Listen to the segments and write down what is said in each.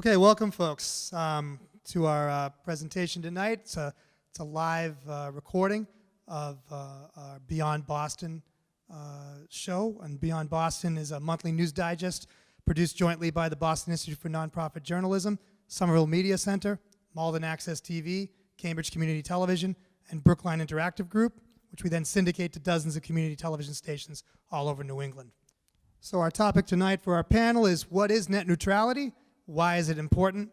Okay, welcome, folks, to our presentation tonight. It's a live recording of our Beyond Boston show. And Beyond Boston is a monthly news digest produced jointly by the Boston Institute for Nonprofit Journalism, Somerville Media Center, Malden Access TV, Cambridge Community Television, and Brookline Interactive Group, which we then syndicate to dozens of community television stations all over New England. So our topic tonight for our panel is, what is net neutrality? Why is it important?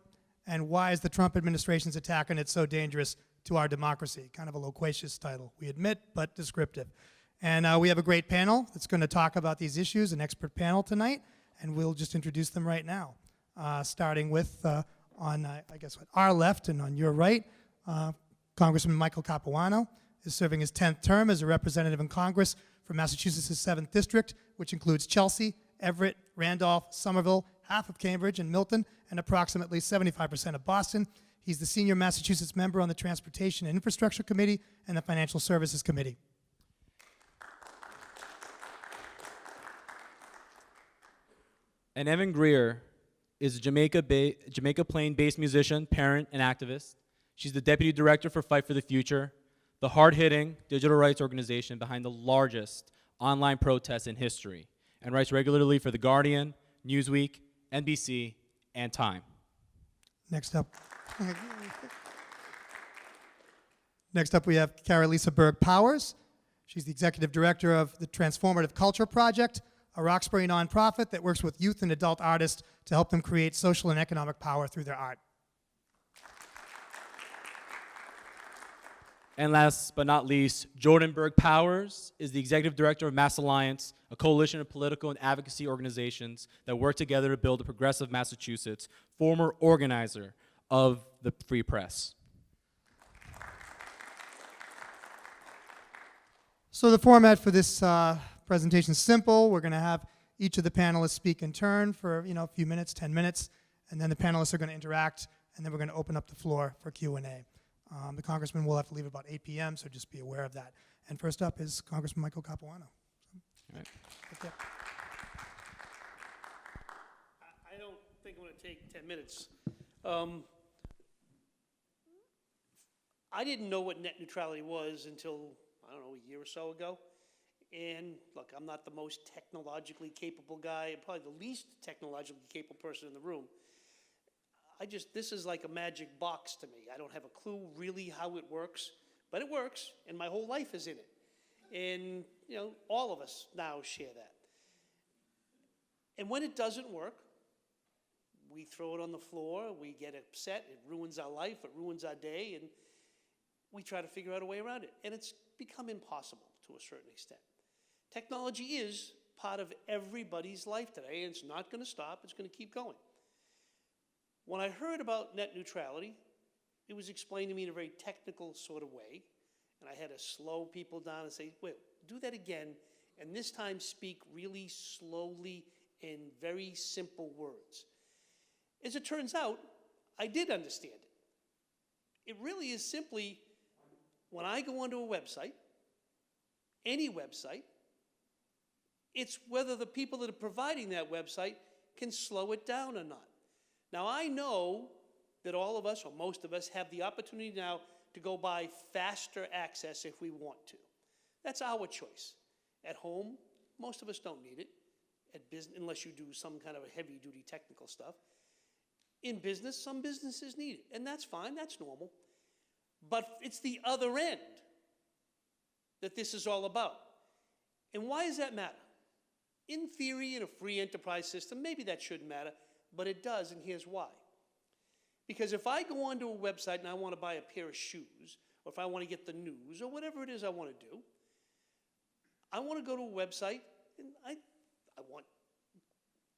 And why is the Trump administration's attack on it so dangerous to our democracy? Kind of a loquacious title, we admit, but descriptive. And we have a great panel that's going to talk about these issues, an expert panel tonight, and we'll just introduce them right now. Starting with, on our left and on your right, Congressman Michael Capuano is serving his 10th term as a representative in Congress for Massachusetts' 7th District, which includes Chelsea, Everett, Randolph, Somerville, half of Cambridge and Milton, and approximately 75% of Boston. He's the senior Massachusetts member on the Transportation and Infrastructure Committee and the Financial Services Committee. And Evan Greer is a Jamaica Plain-based musician, parent, and activist. She's the deputy director for Fight for the Future, the hard-hitting digital rights organization behind the largest online protests in history, and writes regularly for The Guardian, Newsweek, NBC, and Time. Next up. Next up, we have Carolisa Berg-Powers. She's the executive director of the Transformative Culture Project, a Roxbury nonprofit that works with youth and adult artists to help them create social and economic power through their art. And last but not least, Jordan Berg-Powers is the executive director of Mass Alliance, a coalition of political and advocacy organizations that work together to build a progressive Massachusetts, former organizer of the Free Press. So the format for this presentation is simple. We're going to have each of the panelists speak in turn for a few minutes, 10 minutes, and then the panelists are going to interact, and then we're going to open up the floor for Q&A. The congressman will have to leave about 8 p.m., so just be aware of that. And first up is Congressman Michael Capuano. All right. Okay. I don't think I'm going to take 10 minutes. I didn't know what net neutrality was until, I don't know, a year or so ago. And look, I'm not the most technologically capable guy, probably the least technologically capable person in the room. This is like a magic box to me. I don't have a clue really how it works, but it works, and my whole life is in it. And, all of us now share that. And when it doesn't work, we throw it on the floor, we get upset, it ruins our life, it ruins our day, and we try to figure out a way around it. And it's become impossible to a certain extent. Technology is part of everybody's life today, and it's not going to stop, it's going to keep going. When I heard about net neutrality, it was explained to me in a very technical sort of way, and I had to slow people down and say, wait, do that again, and this time speak really slowly in very simple words. As it turns out, I did understand it. It really is simply, when I go onto a website, any website, it's whether the people that are providing that website can slow it down or not. Now, I know that all of us, or most of us, have the opportunity now to go buy faster access if we want to. That's our choice. At home, most of us don't need it, at business, unless you do some kind of a heavy-duty technical stuff. In business, some businesses need it, and that's fine, that's normal. But it's the other end that this is all about. And why does that matter? In theory, in a free enterprise system, maybe that shouldn't matter, but it does, and here's why. Because if I go onto a website and I want to buy a pair of shoes, or if I want to get the news, or whatever it is I want to do, I want to go to a website, and I want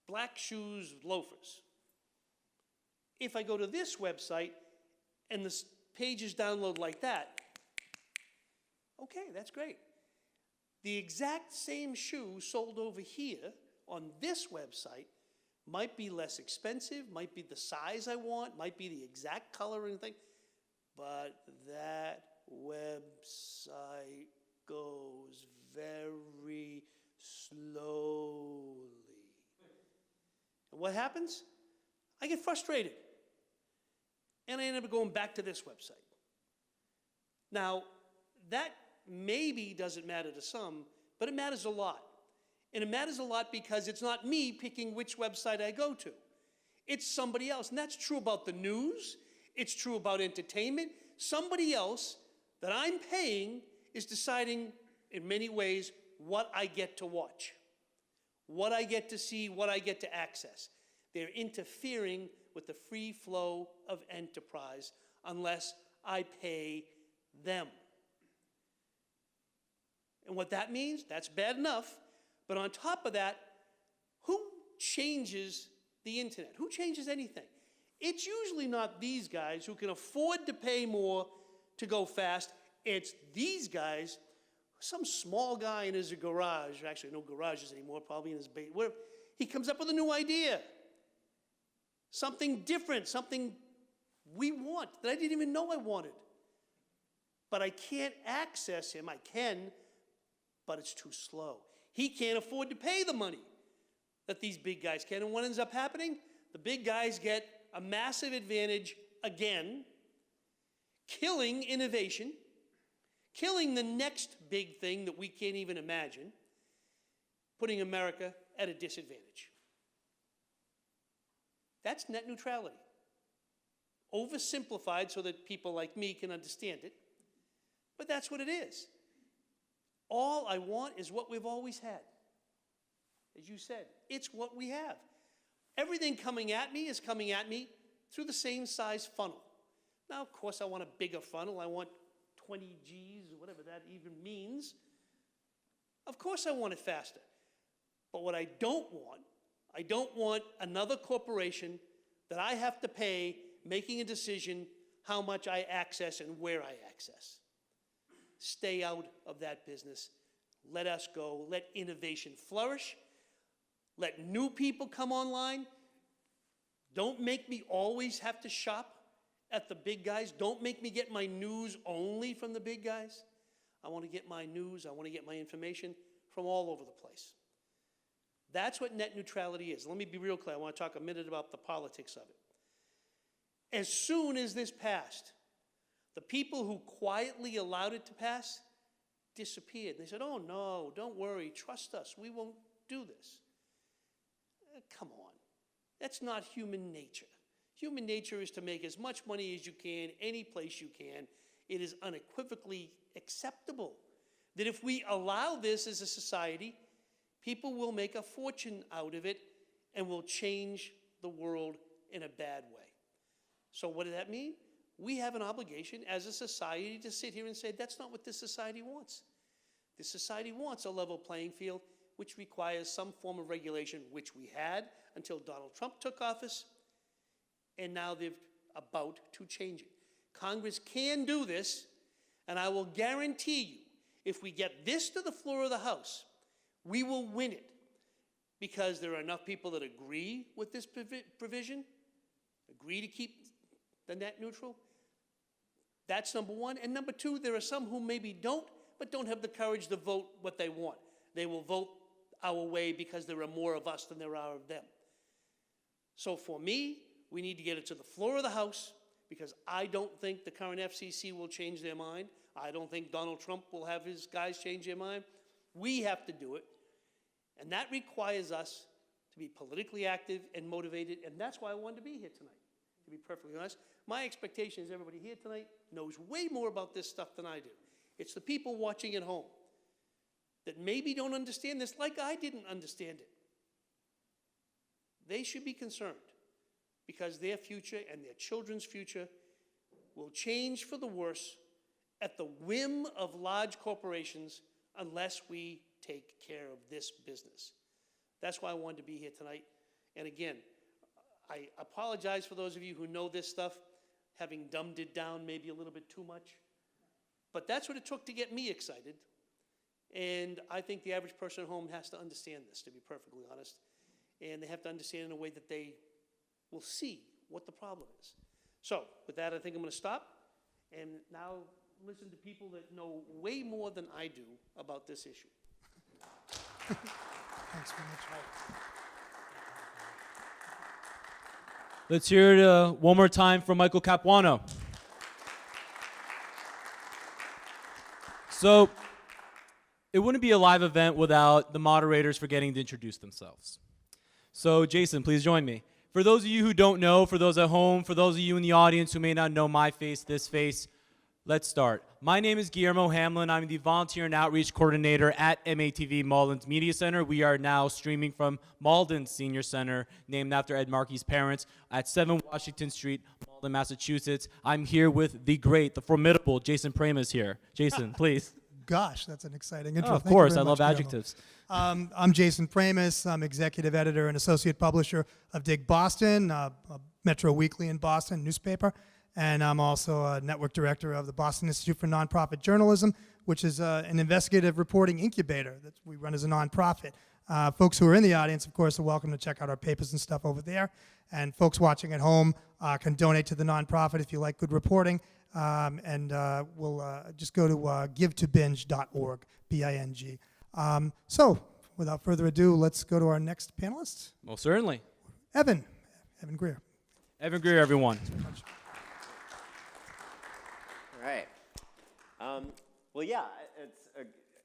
black shoes, loafers. If I go to this website, and the pages download like that, okay, that's great. The exact same shoe sold over here on this website might be less expensive, might be the size I want, might be the exact color and thing, but that website goes very slowly. And what happens? I get frustrated. and I ended up going back to this website. Now, that maybe doesn't matter to some, but it matters a lot. And it matters a lot because it's not me picking which website I go to. It's somebody else. And that's true about the news. It's true about entertainment. Somebody else that I'm paying is deciding in many ways what I get to watch, what I get to see, what I get to access. They're interfering with the free flow of enterprise unless I pay them. And what that means, that's bad enough. But on top of that, who changes the internet? Who changes anything? It's usually not these guys who can afford to pay more to go fast. It's these guys, some small guy in his garage, actually no garages anymore, probably in his basement, where he comes up with a new idea. Something different, something we want that I didn't even know I wanted. But I can't access him. I can, but it's too slow. He can't afford to pay the money that these big guys can. And what ends up happening? The big guys get a massive advantage again, killing innovation, killing the next big thing that we can't even imagine, putting America at a disadvantage. That's net neutrality. Oversimplified so that people like me can understand it, but that's what it is. All I want is what we've always had. As you said, it's what we have. Everything coming at me is coming at me through the same size funnel. Now, of course, I want a bigger funnel. I want 20 Gs, or whatever that even means. Of course I want it faster. But what I don't want another corporation that I have to pay making a decision how much I access and where I access. Stay out of that business. Let us go. Let innovation flourish. Let new people come online. Don't make me always have to shop at the big guys. Don't make me get my news only from the big guys. I want to get my news, I want to get my information from all over the place. That's what net neutrality is. Let me be real clear. I want to talk a minute about the politics of it. As soon as this passed, the people who quietly allowed it to pass disappeared. They said, oh no, don't worry, trust us, we won't do this. Come on, that's not human nature. Human nature is to make as much money as you can, any place you can. It is unequivocally acceptable that if we allow this as a society, people will make a fortune out of it and will change the world in a bad way. So what does that mean? We have an obligation as a society to sit here and say, that's not what this society wants. This society wants a level playing field, which requires some form of regulation, which we had until Donald Trump took office, and now they're about to change it. Congress can do this, and I will guarantee you, if we get this to the floor of the House, we will win it, because there are enough people that agree with this provision, agree to keep the net neutral. That's number one. And number two, there are some who maybe don't, but don't have the courage to vote what they want. They will vote our way because there are more of us than there are of them. So for me, we need to get it to the floor of the House, because I don't think the current FCC will change their mind. I don't think Donald Trump will have his guys change their mind. We have to do it. And that requires us to be politically active and motivated, and that's why I wanted to be here tonight, to be perfectly honest. My expectation is everybody here tonight knows way more about this stuff than I do. It's the people watching at home that maybe don't understand this like I didn't understand it. They should be concerned, because their future and their children's future will change for the worse at the whim of large corporations unless we take care of this business. That's why I wanted to be here tonight. And again, I apologize for those of you who know this stuff, having dumbed it down maybe a little bit too much. But that's what it took to get me excited. And I think the average person at home has to understand this, to be perfectly honest. And they have to understand in a way that they will see what the problem is. So with that, I think I'm going to stop and now listen to people that know way more than I do about this issue. Thanks very much. Let's hear it one more time from Michael Capuano. So, it wouldn't be a live event without the moderators forgetting to introduce themselves. So, Jason, please join me. For those of you who don't know, for those at home, for those of you in the audience who may not know my face, this face, let's start. My name is Guillermo Hamlin. I'm the Volunteer and Outreach Coordinator at MATV Malden's Media Center. We are now streaming from Malden Senior Center, named after Ed Markey's parents, at 7 Washington Street, Malden, Massachusetts. I'm here with the great, the formidable Jason Pramas here. Jason, please. Gosh, that's an exciting Oh, intro. of Thank you course, very I love much, Guillermo. adjectives. I'm Jason Pramas. I'm executive editor and associate publisher of Dig Boston, a Metro Weekly in Boston newspaper. And I'm also a network director of the Boston Institute for Nonprofit Journalism, which is an investigative reporting incubator that we run as a nonprofit. Folks who are in the audience, of course, are welcome to check out our papers and stuff over there. And folks watching at home can donate to the nonprofit if you like good reporting. We'll just go to givetobinge.org, B-I-N-G. So, without further ado, let's go to our next panelist, Most certainly. Evan Greer. Evan Greer, everyone. All right. Well, yeah,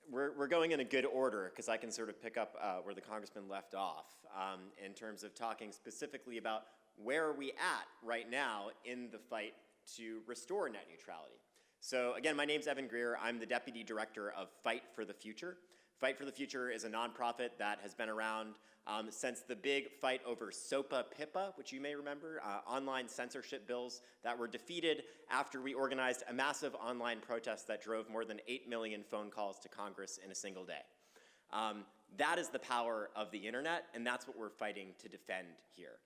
we're going in a good order because I can sort of pick up where the congressman left off in terms of talking specifically about where are we at right now in the fight to restore net neutrality. So again, my name's Evan Greer. I'm the deputy director of Fight for the Future. Fight for the Future is a nonprofit that has been around since the big fight over SOPA-PIPA, which you may remember, online censorship bills that were defeated after we organized a massive online protest that drove more than 8 million phone calls to Congress in a single day. That is the power of the internet, and that's what we're fighting to defend here.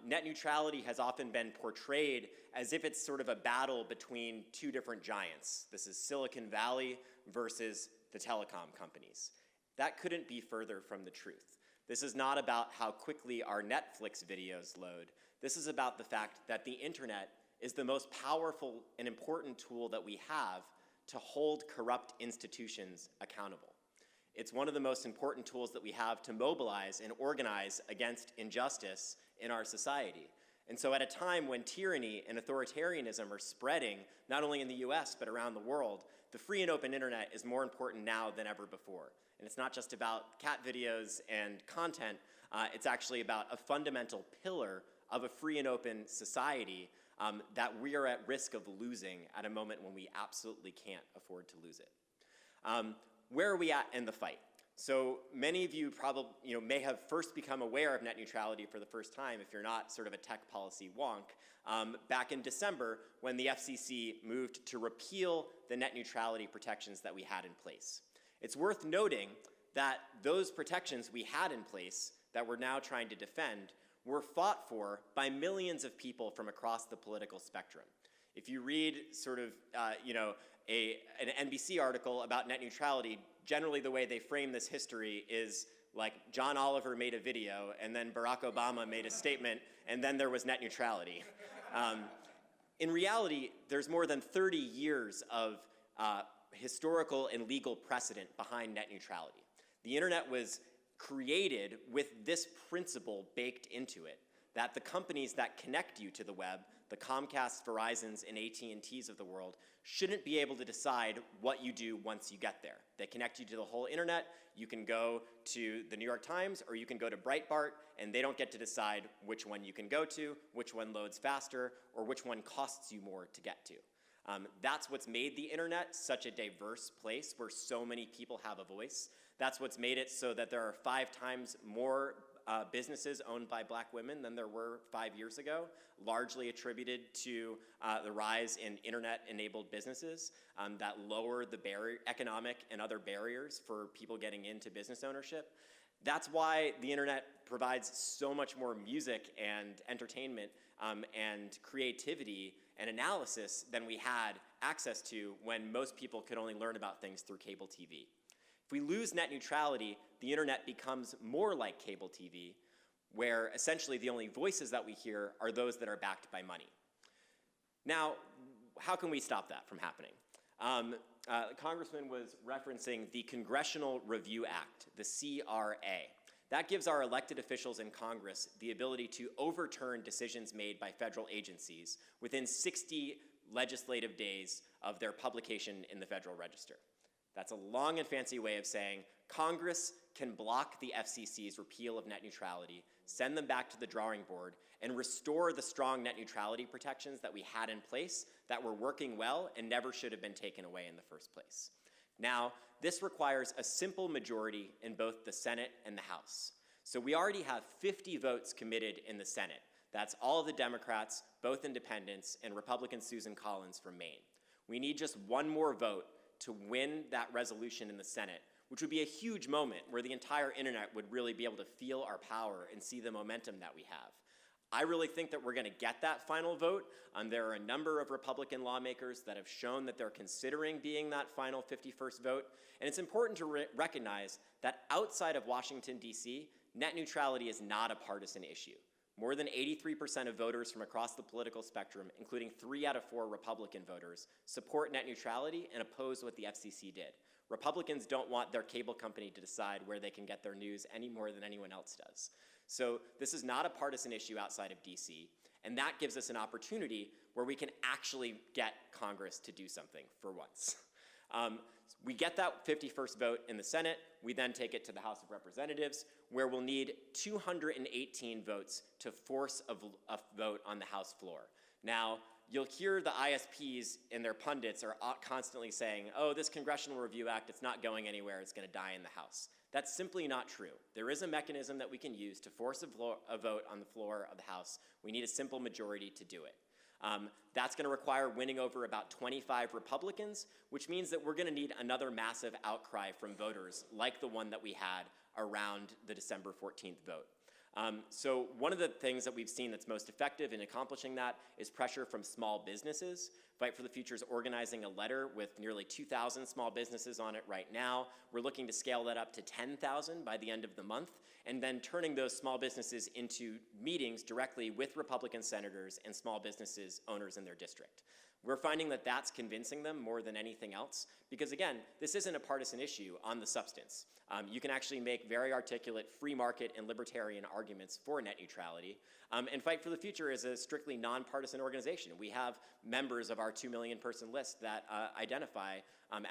Net neutrality has often been portrayed as if it's sort of a battle between two different giants. This is Silicon Valley versus the telecom companies. That couldn't be further from the truth. This is not about how quickly our Netflix videos load. This is about the fact that the internet is the most powerful and important tool that we have to hold corrupt institutions accountable. It's one of the most important tools that we have to mobilize and organize against injustice in our society. And so at a time when tyranny and authoritarianism are spreading, not only in the US, but around the world, the free and open internet is more important now than ever before. And it's not just about cat videos and content, it's actually about a fundamental pillar of a free and open society that we are at risk of losing at a moment when we absolutely can't afford to lose it. Where are we at in the fight? So many of you probably may have first become aware of net neutrality for the first time if you're not sort of a tech policy wonk back in December when the FCC moved to repeal the net neutrality protections that we had in place. It's worth noting that those protections we had in place that we're now trying to defend were fought for by millions of people from across the political spectrum. If you read sort of an NBC article about net neutrality, generally the way they frame this history is like John Oliver made a video, and then Barack Obama made a statement, and then there was net neutrality. In reality, there's more than 30 years of historical and legal precedent behind net neutrality. The internet was created with this principle baked into it, that the companies that connect you to the web, the Comcast, Verizons, and AT&Ts of the world, shouldn't be able to decide what you do once you get there. They connect you to the whole internet. You can go to the New York Times or you can go to Breitbart, and they don't get to decide which one you can go to, which one loads faster, or which one costs you more to get to. That's what's made the internet such a diverse place where so many people have a voice. That's what's made it so that there are 5 times more businesses owned by black women than there were 5 years ago, largely attributed to the rise in internet-enabled businesses that lower the economic and other barriers for people getting into business ownership. That's why the internet provides so much more music and entertainment and creativity and analysis than we had access to when most people could only learn about things through cable TV. If we lose net neutrality, the internet becomes more like cable TV, where essentially the only voices that we hear are those that are backed by money. Now, how can we stop that from happening? The congressman was referencing the Congressional Review Act, the CRA. That gives our elected officials in Congress the ability to overturn decisions made by federal agencies within 60 legislative days of their publication in the Federal Register. That's a long and fancy way of saying Congress can block the FCC's repeal of net neutrality, send them back to the drawing board, and restore the strong net neutrality protections that we had in place that were working well and never should have been taken away in the first place. Now, this requires a simple majority in both the Senate and the House. So we already have 50 votes committed in the Senate. That's all of the Democrats, both independents, and Republican Susan Collins from Maine. We need just one more vote to win that resolution in the Senate, which would be a huge moment where the entire internet would really be able to feel our power and see the momentum that we have. I really think that we're going to get that final vote. There are a number of Republican lawmakers that have shown that they're considering being that final 51st vote. And it's important to recognize that outside of Washington, D.C., net neutrality is not a partisan issue. More than 83% of voters from across the political spectrum, including 3 out of 4 Republican voters, support net neutrality and oppose what the FCC did. Republicans don't want their cable company to decide where they can get their news any more than anyone else does. So this is not a partisan issue outside of DC, and that gives us an opportunity where we can actually get Congress to do something for once. We get that 51st vote in the Senate. We then take it to the House of Representatives, where we'll need 218 votes to force a vote on the House floor. Now, you'll hear the ISPs and their pundits are constantly saying, oh, this Congressional Review Act, it's not going anywhere, it's going to die in the House. That's simply not true. There is a mechanism that we can use to force a vote on the floor of the House. We need a simple majority to do it. That's going to require winning over about 25 Republicans, which means that we're going to need another massive outcry from voters like the one that we had around the December 14th vote. So one of the things that we've seen that's most effective in accomplishing that is pressure from small businesses. Fight for the Future is organizing a letter with nearly 2,000 small businesses on it right now. We're looking to scale that up to 10,000 by the end of the month, and then turning those small businesses into meetings directly with Republican senators and small businesses owners in their district. We're finding that that's convincing them more than anything else, because again, this isn't a partisan issue on the substance. You can actually make very articulate free market and libertarian arguments for net neutrality. And Fight for the Future is a strictly nonpartisan organization. We have members of our 2 million person list that identify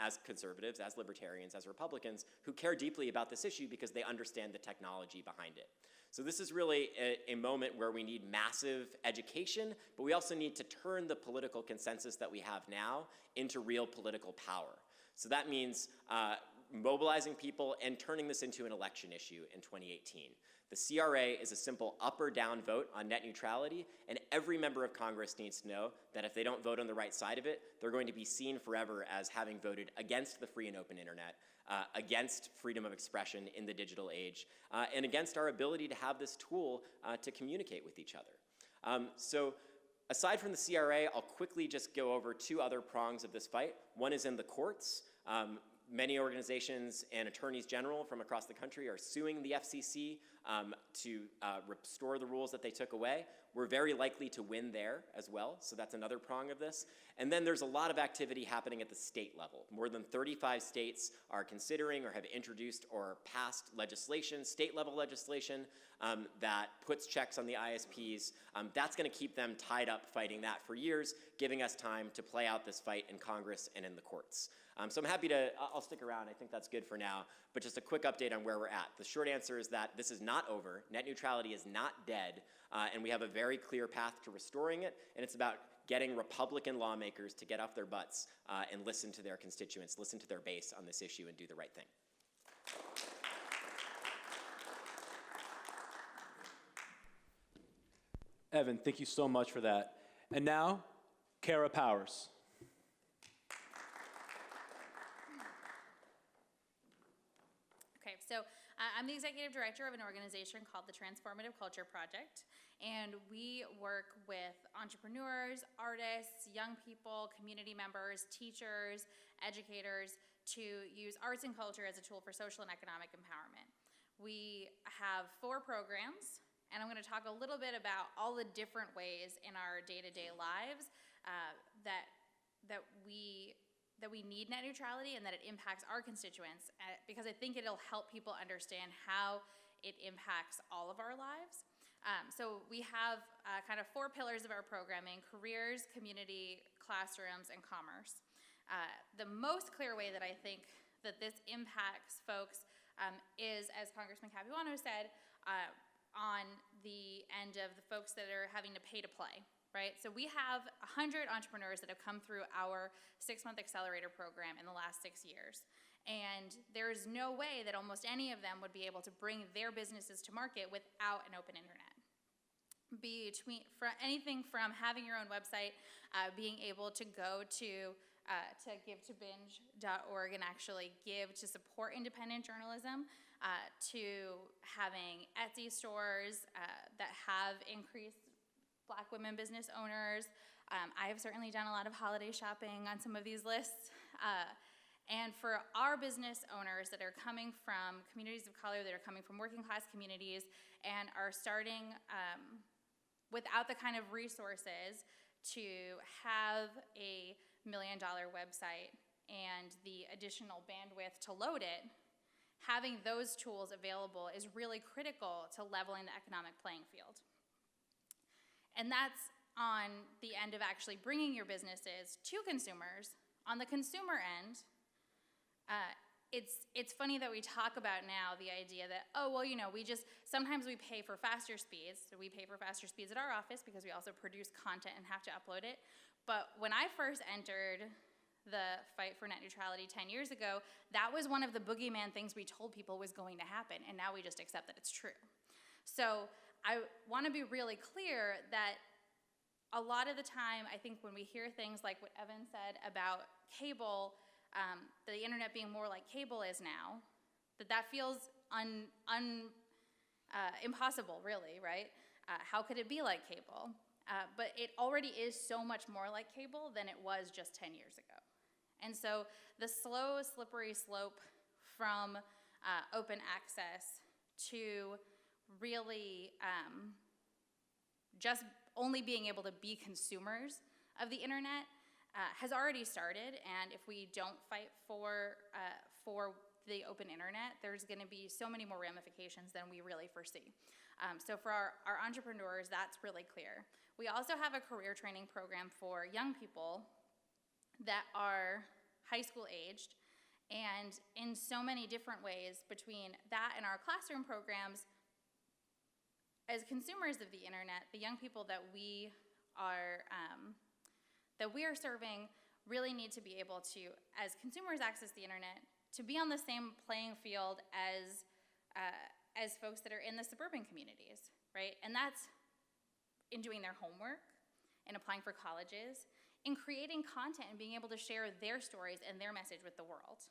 as conservatives, as libertarians, as Republicans, who care deeply about this issue because they understand the technology behind it. So this is really a moment where we need massive education, but we also need to turn the political consensus that we have now into real political power. So that means mobilizing people and turning this into an election issue in 2018. The CRA is a simple up or down vote on net neutrality, and every member of Congress needs to know that if they don't vote on the right side of it, they're going to be seen forever as having voted against the free and open internet, against freedom of expression in the digital age, and against our ability to have this tool to communicate with each other. So aside from the CRA, I'll quickly just go over 2 other prongs of this fight. One is in the courts. Many organizations and attorneys general from across the country are suing the FCC to restore the rules that they took away. We're very likely to win there as well, so that's another prong of this. And then there's a lot of activity happening at the state level. More than 35 states are considering or have introduced or passed legislation, state-level legislation, that puts checks on the ISPs. That's going to keep them tied up fighting that for years, giving us time to play out this fight in Congress and in the courts. So I'm happy to, I'll stick around, I think that's good for now, but just a quick update on where we're at. The short answer is that this is not over, net neutrality is not dead, and we have a very clear path to restoring it, and it's about getting Republican lawmakers to get off their butts and listen to their constituents, listen to their base on this issue and do the right thing. Evan, thank you so much for that. And now, Kara Powers. Okay, so I'm the executive director of an organization called the Transformative Culture Project, and we work with entrepreneurs, artists, young people, community members, teachers, educators to use arts and culture as a tool for social and economic empowerment. We have 4 programs, and I'm going to talk a little bit about all the different ways in our day-to-day lives that we need net neutrality and that it impacts our constituents, because I think it'll help people understand how it impacts all of our lives. So we have kind of 4 pillars of our programming: careers, community, classrooms, and commerce. The most clear way that I think that this impacts folks is, as Congressman Capuano said, on the end of the folks that are having to pay to play, right? So we have 100 entrepreneurs that have come through our 6-month accelerator program in the last 6 years. And there's no way that almost any of them would be able to bring their businesses to market without an open internet. Anything from having your own website, being able to go to givetobinge.org and actually give to support independent journalism, to having Etsy stores that have increased Black women business owners. I have certainly done a lot of holiday shopping on some of these lists. And for our business owners that are coming from communities of color, that are coming from working class communities, and are starting without the kind of resources to have a $1 million website and the additional bandwidth to load it, having those tools available is really critical to leveling the economic playing field. And that's on the end of actually bringing your businesses to consumers. On the consumer end, it's funny that we talk about now the idea that, oh, well, you know, sometimes we pay for faster speeds. So we pay for faster speeds at our office because we also produce content and have to upload it. But when I first entered the fight for net neutrality 10 years ago, that was one of the boogeyman things we told people was going to happen, and now we just accept that it's true. So I want to be really clear that a lot of the time, I think when we hear things like what Evan said about cable, the internet being more like cable is now, that feels impossible, really, right? How could it be like cable? But it already is so much more like cable than it was just 10 years ago. And so the slow, slippery slope from open access to really just only being able to be consumers of the internet has already started, and if we don't fight for the open internet, there's going to be so many more ramifications than we really foresee. So for our entrepreneurs, that's really clear. We also have a career training program for young people that are high school aged, and in so many different ways between that and our classroom programs, as consumers of the internet, the young people that we are serving really need to be able to, as consumers access the internet, to be on the same playing field as folks that are in the suburban communities, right? And that's in doing their homework, in applying for colleges, in creating content and being able to share their stories and their message with the world.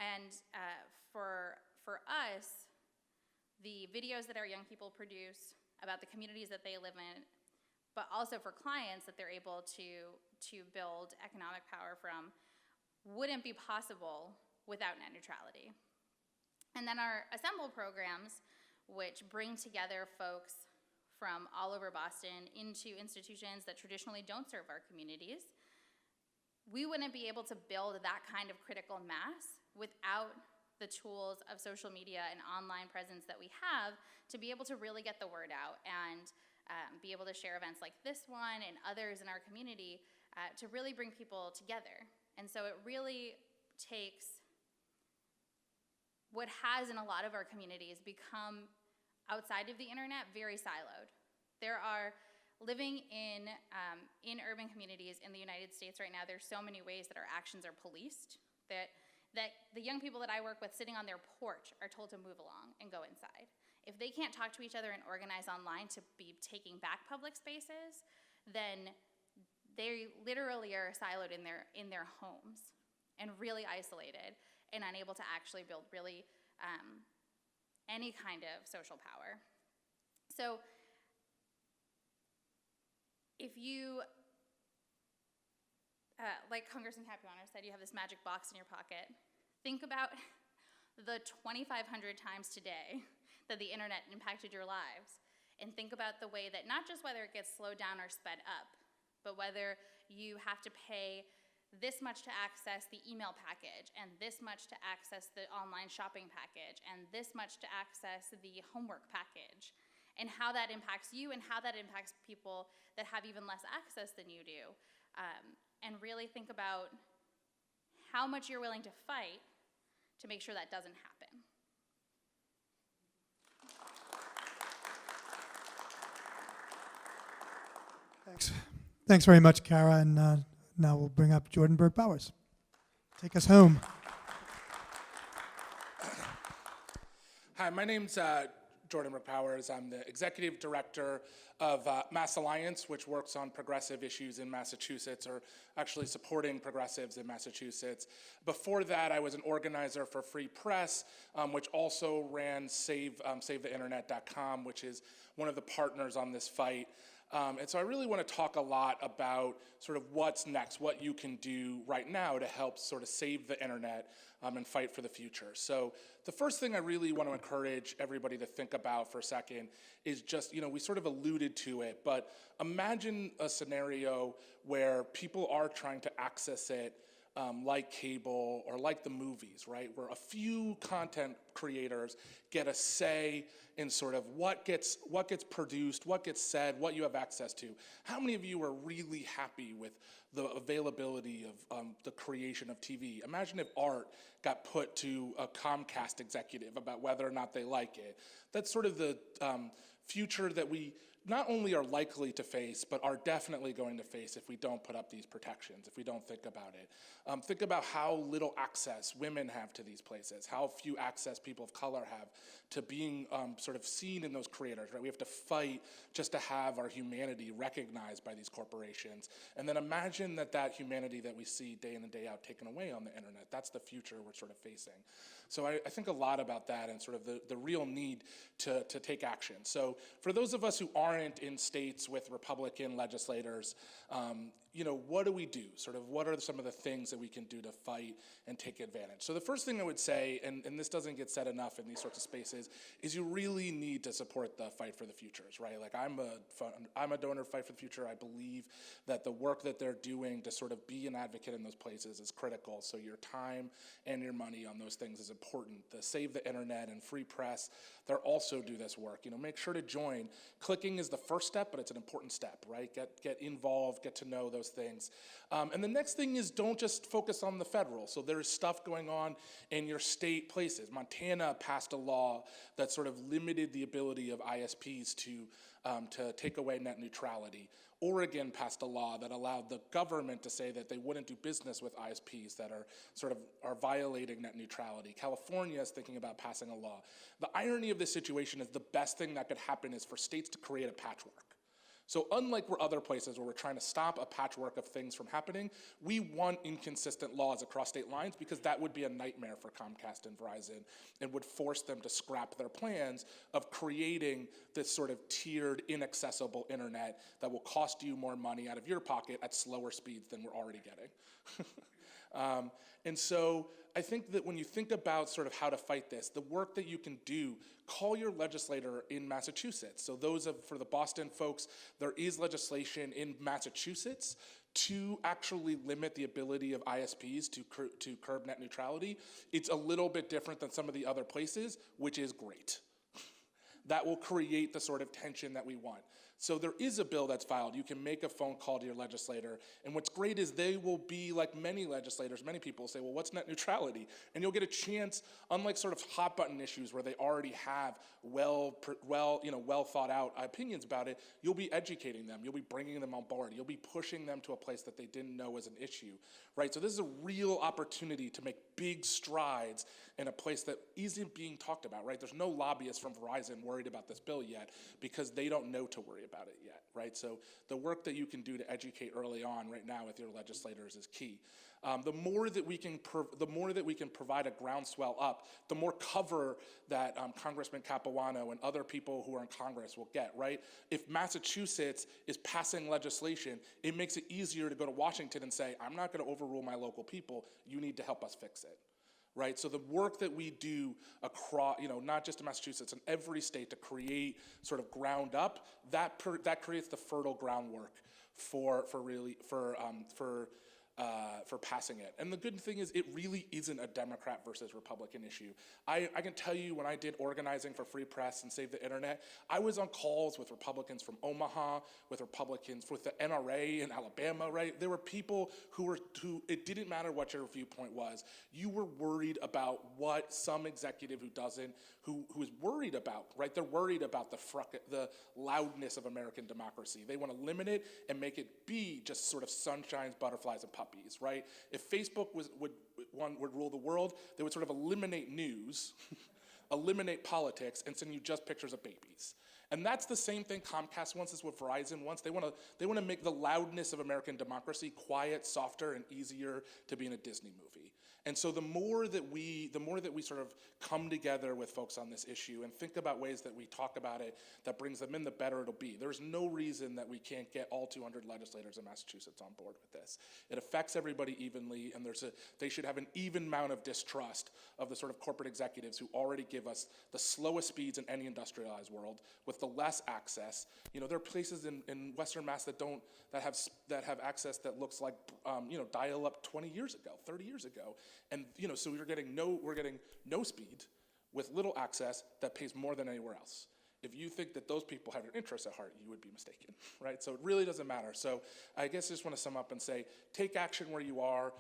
And for us, the videos that our young people produce about the communities that they live in, but also for clients that they're able to build economic power from, wouldn't be possible without net neutrality. And then our Assemble programs, which bring together folks from all over Boston into institutions that traditionally don't serve our communities, we wouldn't be able to build that kind of critical mass without the tools of social media and online presence that we have to be able to really get the word out and be able to share events like this one and others in our community to really bring people together. And so it really takes what has in a lot of our communities become, outside of the internet, very siloed. There are, living in urban communities in the United States right now, there's so many ways that our actions are policed, that the young people that I work with sitting on their porch are told to move along and go inside. If they can't talk to each other and organize online to be taking back public spaces, then they literally are siloed in their homes and really isolated and unable to actually build really any kind of social power. So if you, like Congressman Capuano said, you have this magic box in your pocket, think about the 2,500 times today that the internet impacted your lives, and think about the way that not just whether it gets slowed down or sped up, but whether you have to pay this much to access the email package, and this much to access the online shopping package, and this much to access the homework package, and how that impacts you and how that impacts people that have even less access than you do. And really think about how much you're willing to fight to make sure that doesn't happen. Thanks. Thanks very much, Kara. And now we'll bring up Jordan Burke-Bowers. Take us home. Hi, my name's Jordan Burke-Bowers. I'm the executive director of Mass Alliance, which works on progressive issues in Massachusetts, or actually supporting progressives in Massachusetts. Before that, I was an organizer for Free Press, which also ran SaveTheInternet.com, which is one of the partners on this fight. And so I really want to talk a lot about sort of what's next, what you can do right now to help sort of save the internet and fight for the future. So the first thing I really want to encourage everybody to think about for a second is just, we sort of alluded to it, but imagine a scenario where people are trying to access it like cable or like the movies, right? Where a few content creators get a say in sort of what gets produced, what gets said, what you have access to. How many of you are really happy with the availability of the creation of TV? Imagine if art got put to a Comcast executive about whether or not they like it. That's sort of the future that we not only are likely to face, but are definitely going to face if we don't put up these protections, if we don't think about it. Think about how little access women have to these places, how few access people of color have to being sort of seen in those creators, right? We have to fight just to have our humanity recognized by these corporations. And then imagine that humanity that we see day in and day out taken away on the internet. That's the future we're sort of facing. So I think a lot about that and sort of the real need to take action. So for those of us who aren't in states with Republican legislators, what do we do? Sort of what are some of the things that we can do to fight and take advantage? So the first thing I would say, and this doesn't get said enough in these sorts of spaces, is you really need to support the Fight for the Futures, right? Like I'm a donor of Fight for the Future. I believe that the work that they're doing to sort of be an advocate in those places is critical. So your time and your money on those things is important. The Save the Internet and Free Press, they also do this work. Make sure to join. Clicking is the first step, but it's an important step, right? Get involved, get to know those things. And the next thing is don't just focus on the federal. So there's stuff going on in your state places. Montana passed a law that sort of limited the ability of ISPs to take away net neutrality. Oregon passed a law that allowed the government to say that they wouldn't do business with ISPs that are violating net neutrality. California is thinking about passing a law. The irony of this situation is the best thing that could happen is for states to create a patchwork. So unlike we're other places where we're trying to stop a patchwork of things from happening, we want inconsistent laws across state lines because that would be a nightmare for Comcast and Verizon and would force them to scrap their plans of creating this sort of tiered, inaccessible internet that will cost you more money out of your pocket at slower speeds than we're already getting. And so I think that when you think about sort of how to fight this, the work that you can do, call your legislator in Massachusetts. So for the Boston folks, there is legislation in Massachusetts to actually limit the ability of ISPs to curb net neutrality. It's a little bit different than some of the other places, which is great. That will create the sort of tension that we want. So there is a bill that's filed. You can make a phone call to your legislator. And what's great is they will be like many legislators. Many people say, well, what's net neutrality? And you'll get a chance, unlike sort of hot button issues where they already have well thought out opinions about it, you'll be educating them. You'll be bringing them on board. You'll be pushing them to a place that they didn't know was an issue, right? So this is a real opportunity to make big strides in a place that isn't being talked about, right? There's no lobbyists from Verizon worried about this bill yet because they don't know to worry about it yet, right? So the work that you can do to educate early on right now with your legislators is key. The more that we can provide a groundswell up, the more cover that Congressman Capuano and other people who are in Congress will get, right? If Massachusetts is passing legislation, it makes it easier to go to Washington and say, I'm not going to overrule my local people. You need to help us fix it. Right, so the work that we do across, not just in Massachusetts, in every state to create sort of ground up, that creates the fertile groundwork for passing it. And the good thing is it really isn't a Democrat versus Republican issue. I can tell you when I did organizing for Free Press and Save the Internet, I was on calls with Republicans from Omaha, with Republicans, with the NRA in Alabama, right? There were people who it didn't matter what your viewpoint was. You were worried about what some executive who is worried about, right? They're worried about the loudness of American democracy. They want to limit it and make it be just sort of sunshines, butterflies, and puppies, right? If Facebook would rule the world, they would sort of eliminate news, eliminate politics, and send you just pictures of babies. And that's the same thing Comcast wants, is what Verizon wants. They want to make the loudness of American democracy quiet, softer, and easier to be in a Disney movie. And so the more that we sort of come together with folks on this issue and think about ways that we talk about it that brings them in, the better it'll be. There's no reason that we can't get all 200 legislators in Massachusetts on board with this. It affects everybody evenly, and they should have an even amount of distrust of the sort of corporate executives who already give us the slowest speeds in any industrialized world with the less access. You know, there are places in Western Mass that have access that looks like dial-up 20 years ago, 30 years ago. And so we're getting no speed with little access that pays more than anywhere else. If you think that those people have your interests at heart, you would be mistaken, right? So it really doesn't matter. So I guess I just want to sum up and say, take action where you are,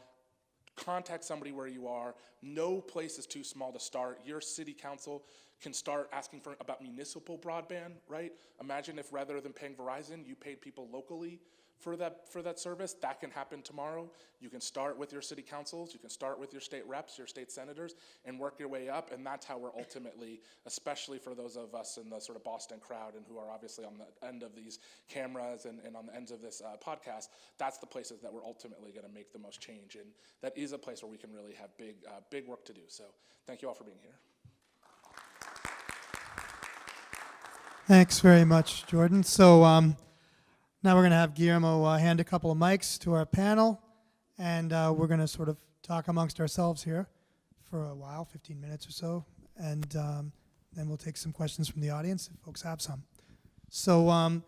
contact somebody where you are. No place is too small to start. Your city council can start asking about municipal broadband, right? Imagine if rather than paying Verizon, you paid people locally for that service. That can happen tomorrow. You can start with your city councils, you can start with your state reps, your state senators, and work your way up, and that's how we're ultimately, especially for those of us in the sort of Boston crowd and who are obviously on the end of these cameras and on the ends of this podcast, that's the places that we're ultimately gonna make the most change, and that is a place where we can really have big work to do. So thank you all for being here. Thanks very much, Jordan. So now we're going to have Guillermo hand a couple of mics to our panel, and we're going to sort of talk amongst ourselves here for a while, 15 minutes or so, and then we'll take some questions from the audience if folks have some. So I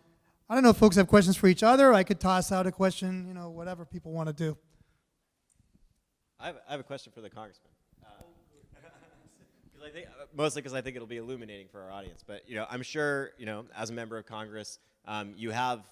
don't know if folks have questions for each other. I could toss out a question, whatever people want to do. I have a question for the congressman. Mostly because I think it'll be illuminating for our audience. But I'm sure as a member of Congress, you have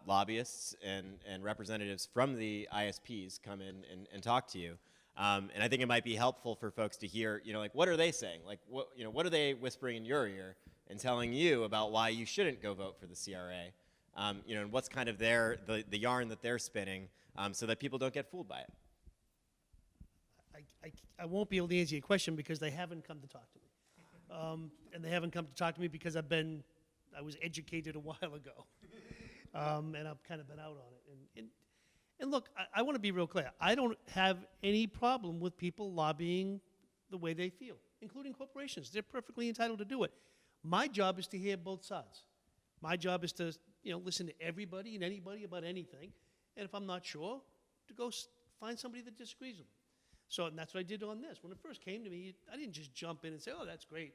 lobbyists and representatives from the ISPs come in and talk to you. And I think it might be helpful for folks to hear, what are they saying? Like, what are they whispering in your ear and telling you about why you shouldn't go vote for the CRA? And what's kind of the yarn that they're spinning so that people don't get fooled by it. I won't be able to answer your question because they haven't come to talk to me. And they haven't come to talk to me because I was educated a while ago. And I've kind of been out on it. And look, I want to be real clear. I don't have any problem with people lobbying the way they feel, including corporations. They're perfectly entitled to do it. My job is to hear both sides. My job is to listen to everybody and anybody about anything. And if I'm not sure, to go find somebody that disagrees with me. So and that's what I did on this. When it first came to me, I didn't just jump in and say, oh, that's great.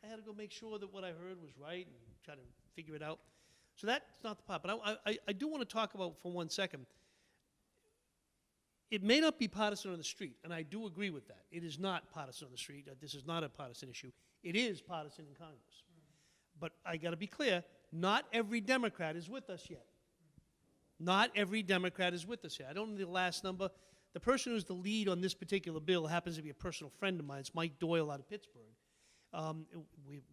I had to go make sure that what I heard was right and try to figure it out. So that's not the part. But I do want to talk about for 1 second. It may not be partisan on the street, and I do agree with that. It is not partisan on the street. This is not a partisan issue. It is partisan in Congress. But I got to be clear, not every Democrat is with us yet. Not every Democrat is with us yet. I don't know the last number. The person who's the lead on this particular bill happens to be a personal friend of mine. It's Mike Doyle out of Pittsburgh.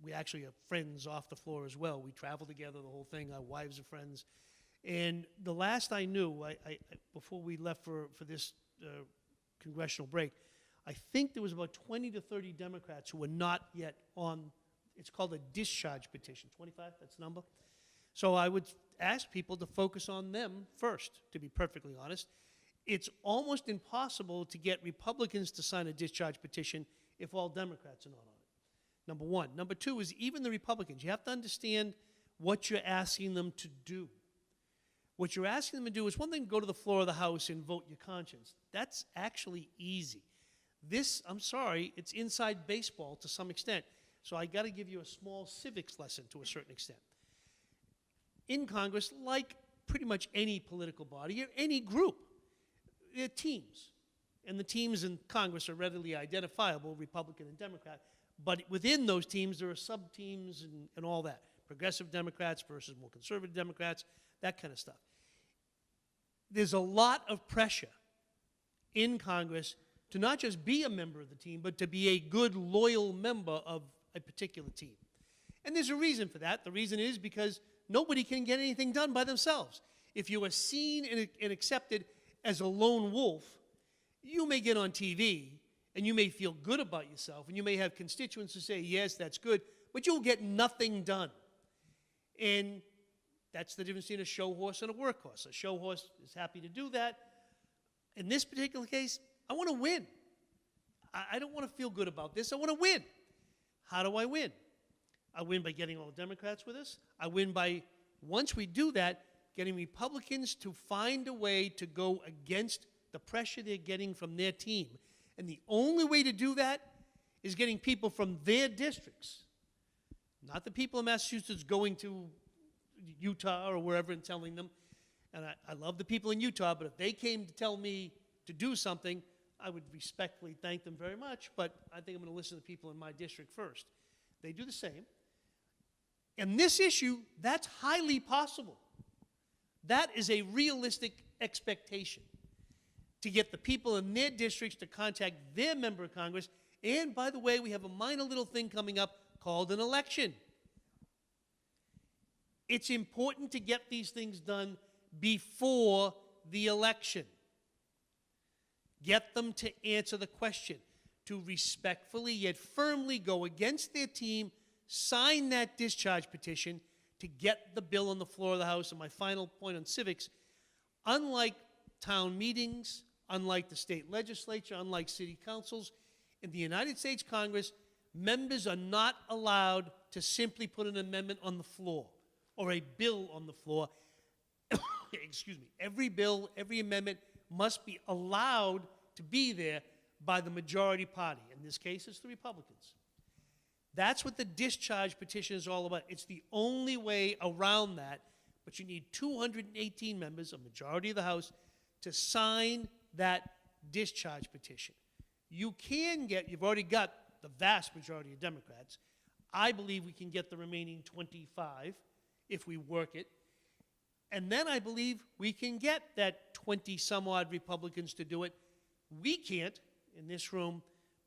We actually are friends off the floor as well. We travel together, the whole thing. Our wives are friends. And the last I knew, before we left for this congressional break, I think there was about 20 to 30 Democrats who were not yet on, it's called a discharge petition, 25, that's the number. So I would ask people to focus on them first, to be perfectly honest. It's almost impossible to get Republicans to sign a discharge petition if all Democrats are not on it, number one. Number two is even the Republicans. You have to understand what you're asking them to do. What you're asking them to do is one thing to go to the floor of the House and vote your conscience. That's actually easy. This, I'm sorry, it's inside baseball to some extent. So I got to give you a small civics lesson to a certain extent. In Congress, like pretty much any political body or any group, they're teams. And the teams in Congress are readily identifiable, Republican and Democrat. But within those teams, there are sub-teams and all that. Progressive Democrats versus more conservative Democrats, that kind of stuff. There's a lot of pressure in Congress to not just be a member of the team, but to be a good, loyal member of a particular team. And there's a reason for that. The reason is because nobody can get anything done by themselves. If you are seen and accepted as a lone wolf, you may get on TV and you may feel good about yourself and you may have constituents who say, yes, that's good, but you'll get nothing done. And that's the difference between a show horse and a workhorse. A show horse is happy to do that. In this particular case, I want to win. I don't want to feel good about this. I want to win. How do I win? I win by getting all the Democrats with us. I win by, once we do that, getting Republicans to find a way to go against the pressure they're getting from their team. And the only way to do that is getting people from their districts, not the people in Massachusetts going to Utah or wherever and telling them. And I love the people in Utah, but if they came to tell me to do something, I would respectfully thank them very much, but I think I'm going to listen to people in my district first. They do the same. And this issue, that's highly possible. That is a realistic expectation, to get the people in their districts to contact their member of Congress. And by the way, we have a minor little thing coming up called an election. It's important to get these things done before the election. Get them to answer the question, to respectfully yet firmly go against their team, sign that discharge petition to get the bill on the floor of the House. And my final point on civics, unlike town meetings, unlike the state legislature, unlike city councils, in the United States Congress, members are not allowed to simply put an amendment on the floor or a bill on the floor. Excuse me. Every bill, every amendment must be allowed to be there by the majority party. In this case, it's the Republicans. That's what the discharge petition is all about. It's the only way around that, but you need 218 members, a majority of the House, to sign that discharge petition. You can get, you've already got the vast majority of Democrats. I believe we can get the remaining 25 if we work it. And then I believe we can get that 20-some-odd Republicans to do it. We can't in this room,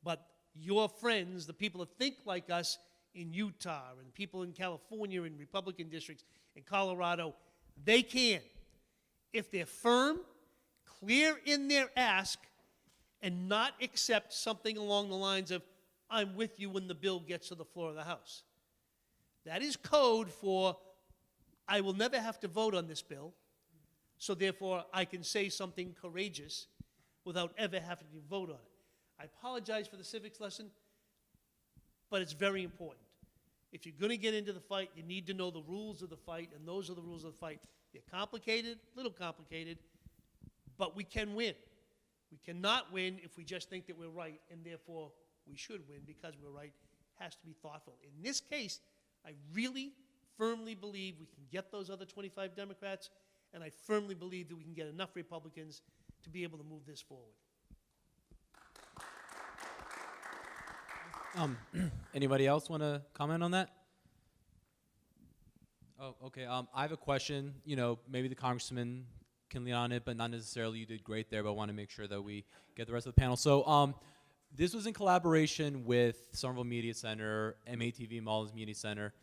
but your friends, the people that think like us in Utah and people in California in Republican districts, in Colorado, they can. If they're firm, clear in their ask, and not accept something along the lines of, I'm with you when the bill gets to the floor of the House. That is code for, I will never have to vote on this bill, so therefore I can say something courageous without ever having to vote on it. I apologize for the civics lesson, but it's very important. If you're going to get into the fight, you need to know the rules of the fight, and those are the rules of the fight. They're complicated, a little complicated, but we can win. We cannot win if we just think that we're right, and therefore we should win because we're right. It has to be thoughtful. In this case, I really firmly believe we can get those other 25 Democrats, and I firmly believe that we can get enough Republicans to be able to move this forward. Anybody else want to comment on that? Oh, okay. I have a question. You know, maybe the congressman can lean on it, but not necessarily. You did great there, but I want to make sure that we get the rest of the panel. So this was in collaboration with Somerville Media Center, MATV Mullins Media Center,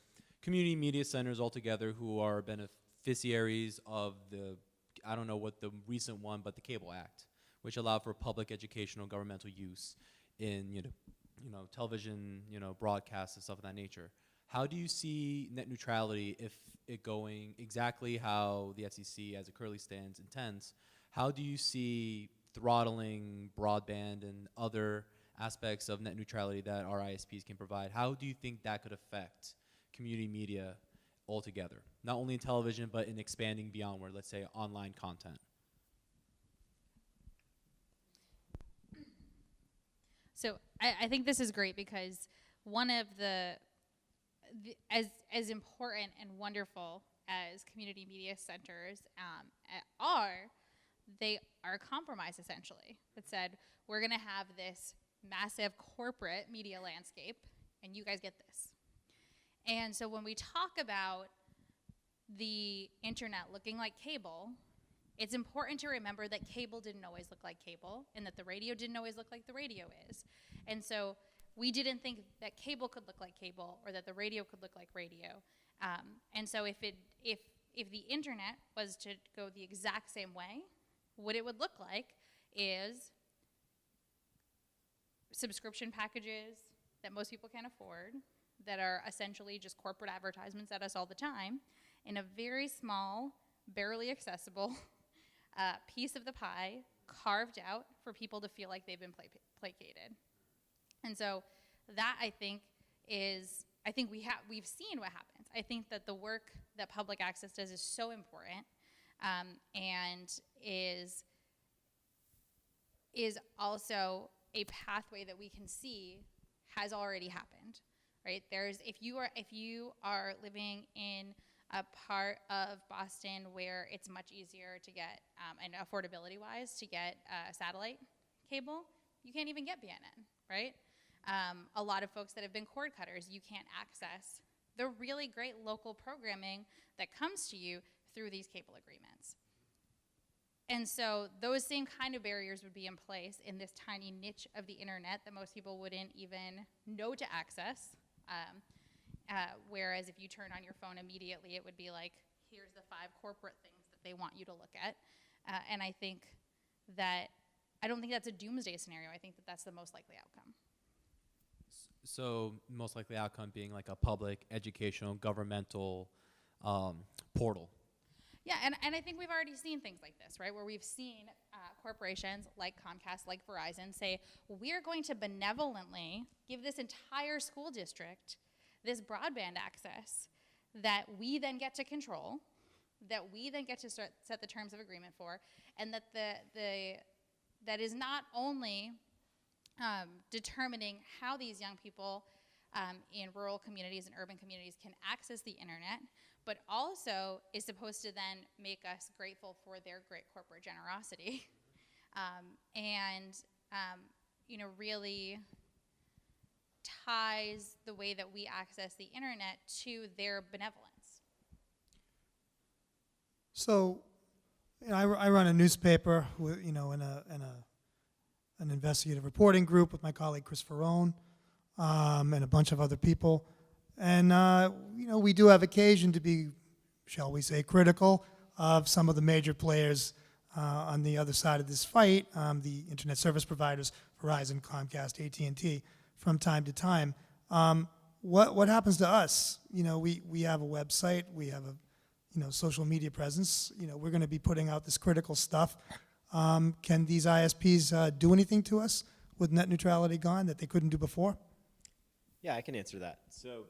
community media centers altogether who are beneficiaries of the, I don't know what the recent one, but the Cable Act, which allowed for public educational governmental use in, you know, television, broadcasts and stuff of that nature. How do you see net neutrality if it going exactly how the FCC, as it currently stands, intends? How do you see throttling broadband and other aspects of net neutrality that our ISPs can provide? How do you think that could affect community media altogether? Not only in television, but in expanding beyond where, let's say, online content. So I think this is great because one of as important and wonderful as community media centers are, they are a compromise, essentially, that said, we're going to have this massive corporate media landscape, and you guys get this. And so when we talk about the internet looking like cable, it's important to remember that cable didn't always look like cable, and that the radio didn't always look like the radio is. And so we didn't think that cable could look like cable, or that the radio could look like radio. And so if the internet was to go the exact same way, what it would look like is subscription packages that most people can't afford, that are essentially just corporate advertisements at us all the time, in a very small, barely accessible piece of the pie, carved out for people to feel like they've been placated. And so that, I think, we've seen what happens. I think that the work that public access does is so important, and is also a pathway that we can see has already happened, right? If you are living in a part of Boston where it's much easier to get, and affordability-wise, to get satellite cable, you can't even get BNN, right? A lot of folks that have been cord cutters, you can't access the really great local programming that comes to you through these cable agreements. And so those same kind of barriers would be in place in this tiny niche of the internet that most people wouldn't even know to access. Whereas if you turn on your phone immediately, it would be like, here's the 5 corporate things that they want you to look at. And I don't think that's a doomsday scenario. I think that that's the most likely outcome. So most likely outcome being like a public, educational, governmental portal. Yeah, and I think we've already seen things like this, right? Where we've seen corporations like Comcast, like Verizon say, we're going to benevolently give this entire school district this broadband access that we then get to control, that we then get to set the terms of agreement for, and that that is not only determining how these young people in rural communities and urban communities can access the internet, but also is supposed to then make us grateful for their great corporate generosity, and really ties the way that we access the internet to their benevolence. So, I run a newspaper, in an investigative reporting group with my colleague Chris Ferrone, and a bunch of other people. And, we do have occasion to be, shall we say, critical of some of the major players on the other side of this fight, the internet service providers, Verizon, Comcast, AT&T, from time to time. What happens to us? We have a website, we have a social media presence. We're going to be putting out this critical stuff. Can these ISPs do anything to us with net neutrality gone that they couldn't do before? Yeah, I can answer that. So,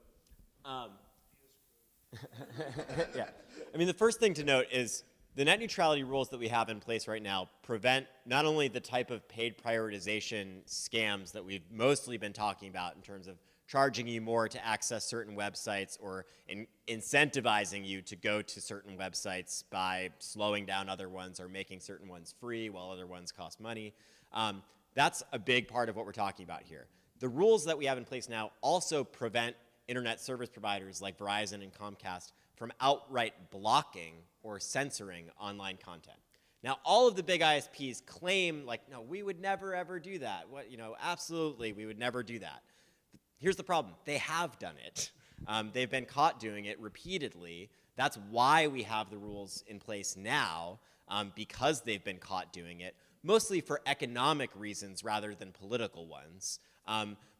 yeah. I mean, the first thing to note is the net neutrality rules that we have in place right now prevent not only the type of paid prioritization scams that we've mostly been talking about in terms of charging you more to access certain websites or incentivizing you to go to certain websites by slowing down other ones or making certain ones free while other ones cost money. That's a big part of what we're talking about here. The rules that we have in place now also prevent internet service providers like Verizon and Comcast from outright blocking or censoring online content. Now, all of the big ISPs claim, no, we would never, ever do that. Absolutely, we would never do that. Here's the problem. They have done it. They've been caught doing it repeatedly. That's why we have the rules in place now, because they've been caught doing it, mostly for economic reasons rather than political ones.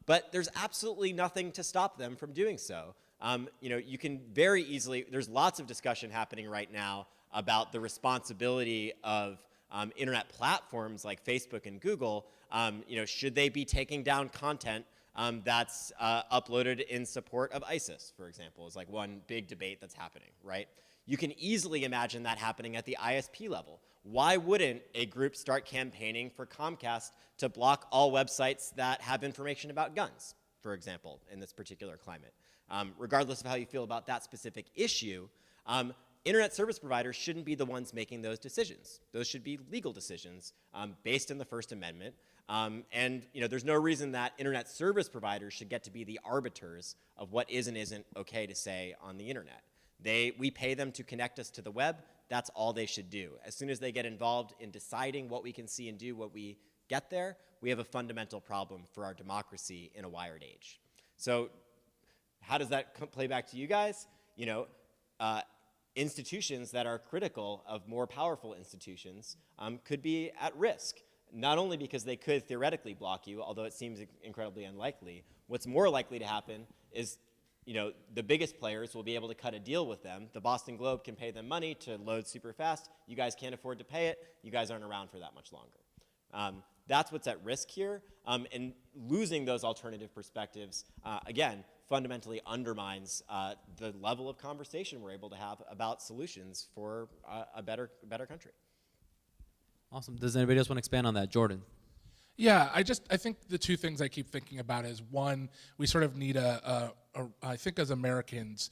But there's absolutely nothing to stop them from doing so. You can very easily, there's lots of discussion happening right now about the responsibility of internet platforms like Facebook and Google. Should they be taking down content that's uploaded in support of ISIS, for example, is like one big debate that's happening, right? You can easily imagine that happening at the ISP level. Why wouldn't a group start campaigning for Comcast to block all websites that have information about guns, for example, in this particular climate? Regardless of how you feel about that specific issue, Internet service providers shouldn't be the ones making those decisions. Those should be legal decisions based in the First Amendment. And there's no reason that internet service providers should get to be the arbiters of what is and isn't okay to say on the internet. We pay them to connect us to the web. That's all they should do. As soon as they get involved in deciding what we can see and do what we get there, we have a fundamental problem for our democracy in a wired age. So how does that play back to you guys? Institutions that are critical of more powerful institutions could be at risk, not only because they could theoretically block you, although it seems incredibly unlikely. What's more likely to happen is the biggest players will be able to cut a deal with them. The Boston Globe can pay them money to load super fast. You guys can't afford to pay it. You guys aren't around for that much longer. That's what's at risk here. And losing those alternative perspectives, again, fundamentally undermines the level of conversation we're able to have about solutions for a better country. Awesome. Does anybody else want to expand on that? Jordan. Yeah, I think the two things I keep thinking about is, one, we sort of need I think as Americans,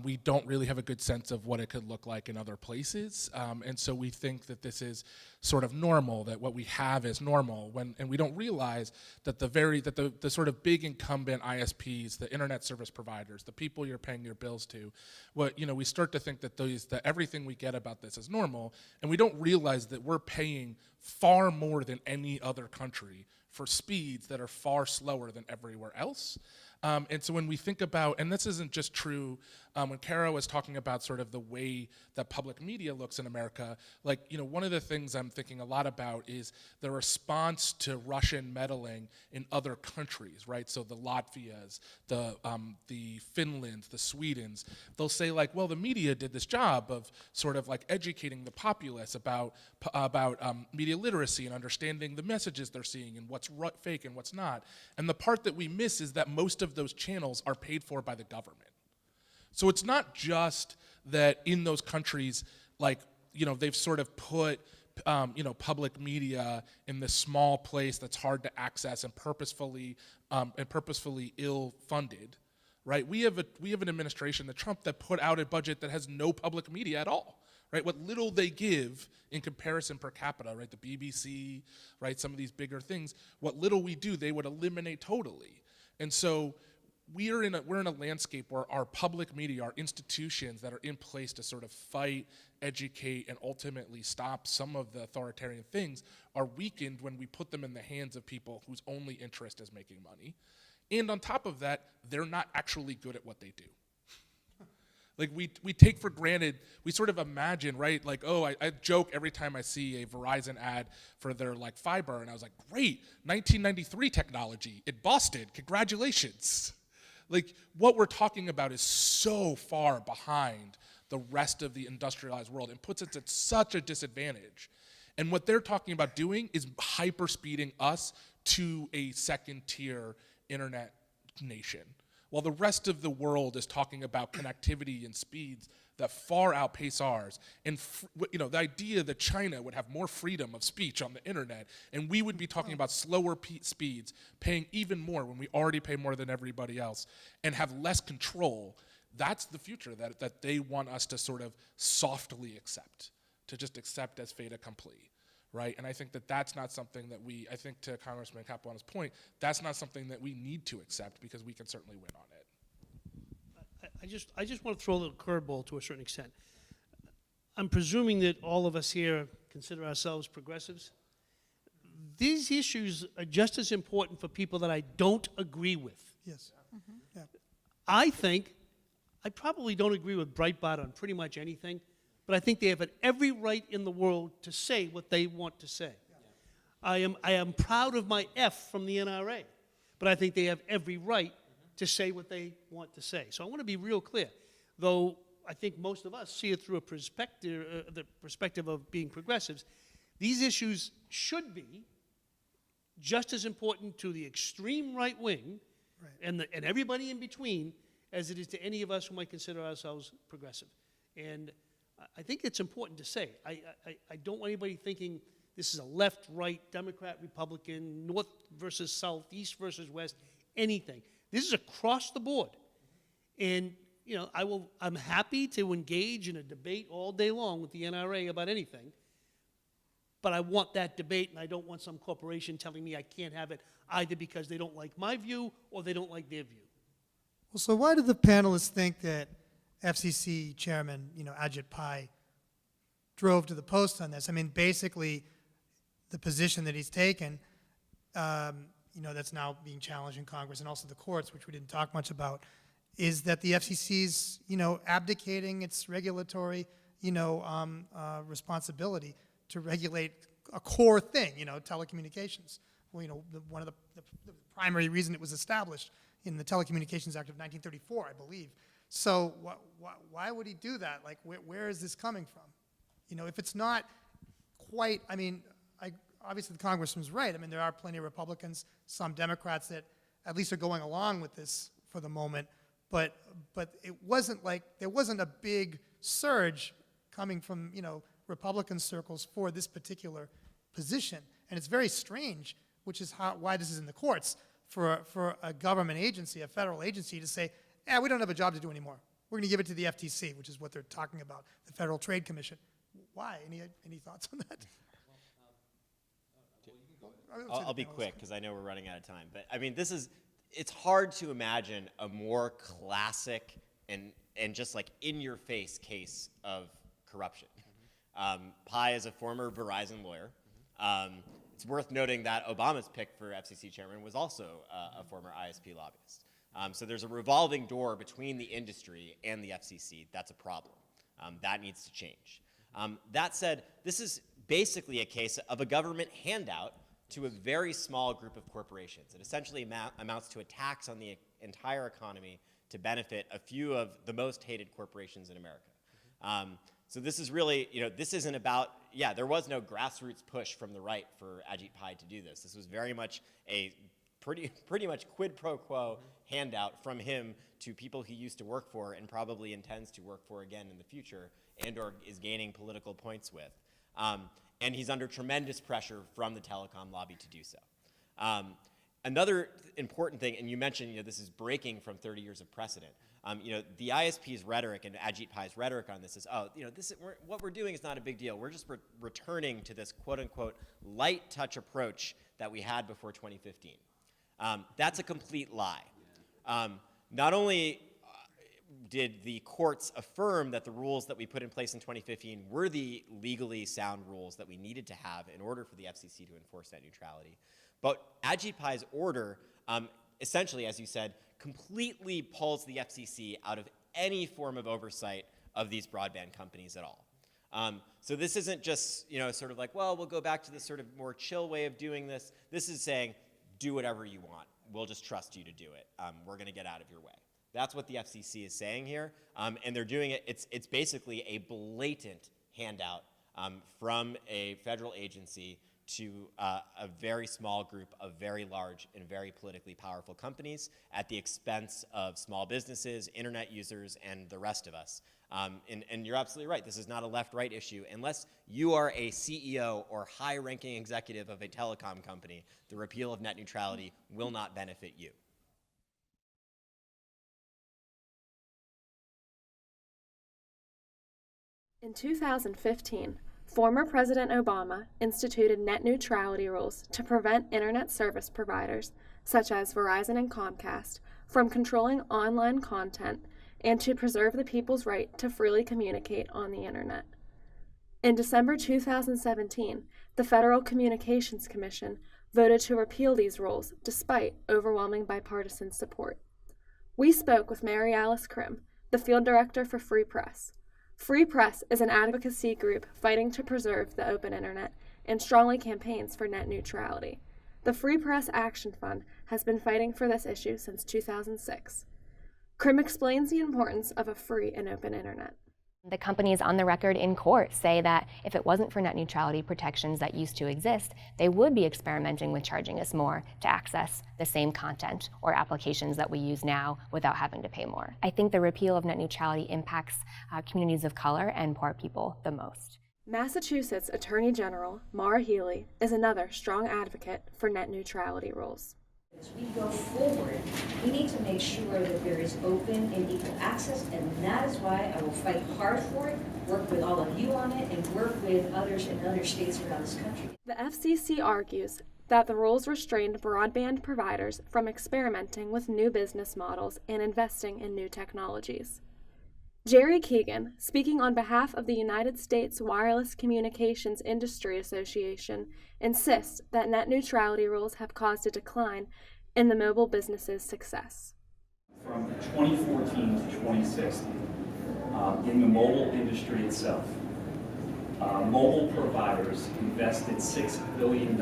we don't really have a good sense of what it could look like in other places. And so we think that this is sort of normal, that what we have is normal, and we don't realize that the sort of big incumbent ISPs, the internet service providers, the people you're paying your bills to, we start to think that everything we get about this is normal, and we don't realize that we're paying far more than any other country for speeds that are far slower than everywhere else. And so when we think about, and this isn't just true, when Kara was talking about sort of the way that public media looks in America, one of the things I'm thinking a lot about is the response to Russian meddling in other countries, right? So the Latvias, the Finlands, the Swedens, they'll say well, the media did this job of sort of educating the populace about media literacy and understanding the messages they're seeing and what's fake and what's not. And the part that we miss is that most of those channels are paid for by the government. So it's not just that in those countries, they've sort of put, public media in this small place that's hard to access and purposefully ill-funded, right? We have an administration, the Trump, that put out a budget that has no public media at all, right? What little they give in comparison per capita, right? The BBC, right? Some of these bigger things, what little we do, they would eliminate totally. And so we're in a landscape where our public media, our institutions that are in place to sort of fight, educate, and ultimately stop some of the authoritarian things are weakened when we put them in the hands of people whose only interest is making money. And on top of that, they're not actually good at what they do. We take for granted, we sort of imagine, right? I joke every time I see a Verizon ad for their fiber, and I was like, great, 1993 technology, it busted, congratulations. What we're talking about is so far behind the rest of the industrialized world and puts us at such a disadvantage. And what they're talking about doing is hyper-speeding us to a second-tier internet nation, while the rest of the world is talking about connectivity and speeds that far outpace ours. And the idea that China would have more freedom of speech on the internet, and we would be talking about slower speeds, paying even more when we already pay more than everybody else, and have less control, that's the future that they want us to sort of softly accept, to just accept as fait accompli. Right? And I think that's not something that I think to Congressman Capuano's point, that's not something that we need to accept, because we can certainly win on it. I just want to throw a little curveball to a certain extent. I'm presuming that all of us here consider ourselves progressives. These issues are just as important for people that I don't agree with. Yes. Yeah. I think I probably don't agree with Breitbart on pretty much anything, but I think they have every right in the world to say what they want to say. I am proud of my F from the NRA, but I think they have every right to say what they want to say. So I want to be real clear, though I think most of us see it through the perspective of being progressives. These issues should be just as important to the extreme right wing and everybody in between as it is to any of us who might consider ourselves progressive. And I think it's important to say. I don't want anybody thinking this is a left, right, Democrat, Republican, North versus South, East versus West, anything. This is across the board. And you know, I'm happy to engage in a debate all day long with the NRA about anything, but I want that debate, and I don't want some corporation telling me I can't have it either because they don't like my view or they don't like their view. Well, so why do the panelists think that FCC Chairman, Ajit Pai, drove to the post on this? I mean, basically, the position that he's taken, that's now being challenged in Congress and also the courts, which we didn't talk much about, is that the FCC's, abdicating its regulatory, responsibility to regulate a core thing, telecommunications. Well, one of the primary reason it was established in the Telecommunications Act of 1934, I believe. So why would he do that? Like, where is this coming from? If it's not quite, obviously the congressman's right. I mean, there are plenty of Republicans, some Democrats that at least are going along with this for the moment, but it wasn't like, there wasn't a big surge coming from, Republican circles for this particular position. And it's very strange, which is why this is in the courts, for a government agency, a federal agency, to say, we don't have a job to do anymore. We're going to give it to the FTC, which is what they're talking about, the Federal Trade Commission. Why? Any thoughts on that? I'll be quick because I know we're running out of time. But I mean, it's hard to imagine a more classic and just like in-your-face case of corruption. Pai is a former Verizon lawyer. It's worth noting that Obama's pick for FCC chairman was also a former ISP lobbyist. So there's a revolving door between the industry and the FCC. That's a problem. That needs to change. That said, this is basically a case of a government handout to a very small group of corporations. It essentially amounts to a tax on the entire economy to benefit a few of the most hated corporations in America. So this is really, this isn't about, there was no grassroots push from the right for Ajit Pai to do this. This was very much a pretty much quid pro quo handout from him to people he used to work for and probably intends to work for again in the future and or is gaining political points with. And he's under tremendous pressure from the telecom lobby to do so. Another important thing, and you mentioned, this is breaking from 30 years of precedent. The ISP's rhetoric and Ajit Pai's rhetoric on this is, what we're doing is not a big deal. We're just returning to this quote unquote light touch approach that we had before 2015. That's a complete lie. Not only did the courts affirm that the rules that we put in place in 2015 were the legally sound rules that we needed to have in order for the FCC to enforce net neutrality, but Ajit Pai's order, essentially, as you said, completely pulls the FCC out of any form of oversight of these broadband companies at all. So this isn't just, sort of like, well, we'll go back to this sort of more chill way of doing this. This is saying, do whatever you want. We'll just trust you to do it. We're going to get out of your way. That's what the FCC is saying here, and they're doing it. It's basically a blatant handout from a federal agency to a very small group of very large and very politically powerful companies at the expense of small businesses, internet users, and the rest of us. And you're absolutely right. This is not a left-right issue. Unless you are a CEO or high-ranking executive of a telecom company, the repeal of net neutrality will not benefit you. In 2015, former President Obama instituted net neutrality rules to prevent internet service providers, such as Verizon and Comcast, from controlling online content and to preserve the people's right to freely communicate on the internet. In December 2017, the Federal Communications Commission voted to repeal these rules despite overwhelming bipartisan support. We spoke with Mary Alice Krim, the field director for Free Press. Free Press is an advocacy group fighting to preserve the open internet and strongly campaigns for net neutrality. The Free Press Action Fund has been fighting for this issue since 2006. Krim explains the importance of a free and open internet. The companies on the record in court say that if it wasn't for net neutrality protections that used to exist, they would be experimenting with charging us more to access the same content or applications that we use now without having to pay more. I think the repeal of net neutrality impacts communities of color and poor people the most. Massachusetts Attorney General Maura Healey is another strong advocate for net neutrality rules. As we go forward, we need to make sure that there is open and equal access, and that is why I will fight hard for it, work with all of you on it, and work with others in other states around this country. The FCC argues that the rules restrained broadband providers from experimenting with new business models and investing in new technologies. Jerry Keegan, speaking on behalf of the United States Wireless Communications Industry Association, insists that net neutrality rules have caused a decline in the mobile business's success. From 2014 to 2016, in the mobile industry itself, mobile providers invested $6 billion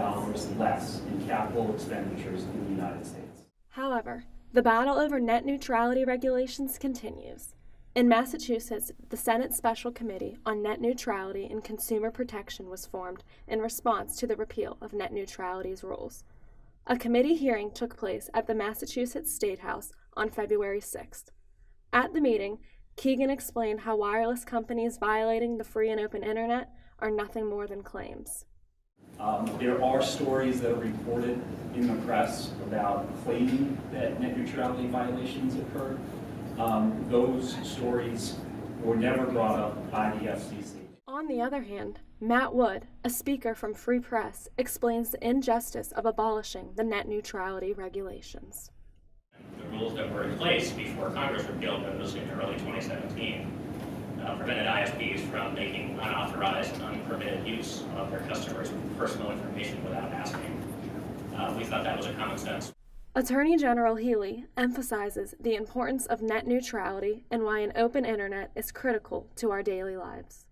less in capital expenditures in the United States. However, the battle over net neutrality regulations continues. In Massachusetts, the Senate Special Committee on Net Neutrality and Consumer Protection was formed in response to the repeal of net neutrality's rules. A committee hearing took place at the Massachusetts State House on February 6th. At the meeting, Keegan explained how wireless companies violating the free and open internet are nothing more than claims. There are stories that are reported in the press about claiming that net neutrality violations occurred. Those stories were never brought up by the FCC. On the other hand, Matt Wood, a speaker from Free Press, explains the injustice of abolishing the net neutrality regulations. The rules that were in place before Congress repealed those in early 2017 prevented ISPs from making unauthorized and unpermitted use of their customers' personal information without asking. We thought that was a common sense. Attorney General Healey emphasizes the importance of net neutrality and why an open internet is critical to our daily lives.